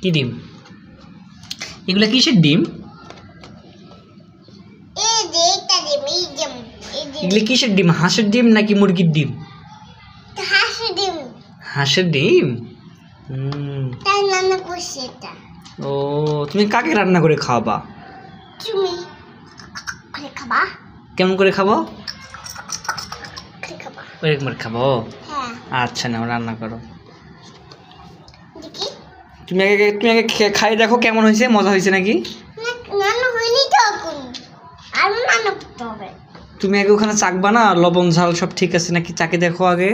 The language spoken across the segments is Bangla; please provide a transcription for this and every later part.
কি ডিম? এগুলা কিসের ডিম? এগুলো কিসের ডিম? হাঁসের ডিম নাকি মুরগির ডিম? হাঁসের ডিম। ও, তুমি কাকে রান্না করে খাওয়াবা? কেমন করে খাবো? ওইরকম করে খাবো? আচ্ছা, নাও রান্না করো। তুমি আগে খাই দেখো কেমন হয়েছে, মজা হয়েছে নাকি? তুমি আগে ওখানে চাকবা না, লবণ ঝাল সব ঠিক আছে নাকি চাকে দেখো আগে।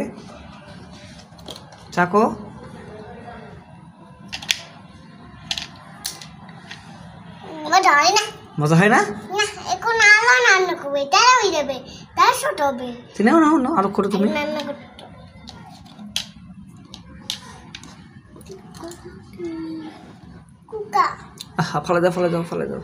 চাকো। মজা হয় না? নাও আরো করো তুমি। ফেলে দাও।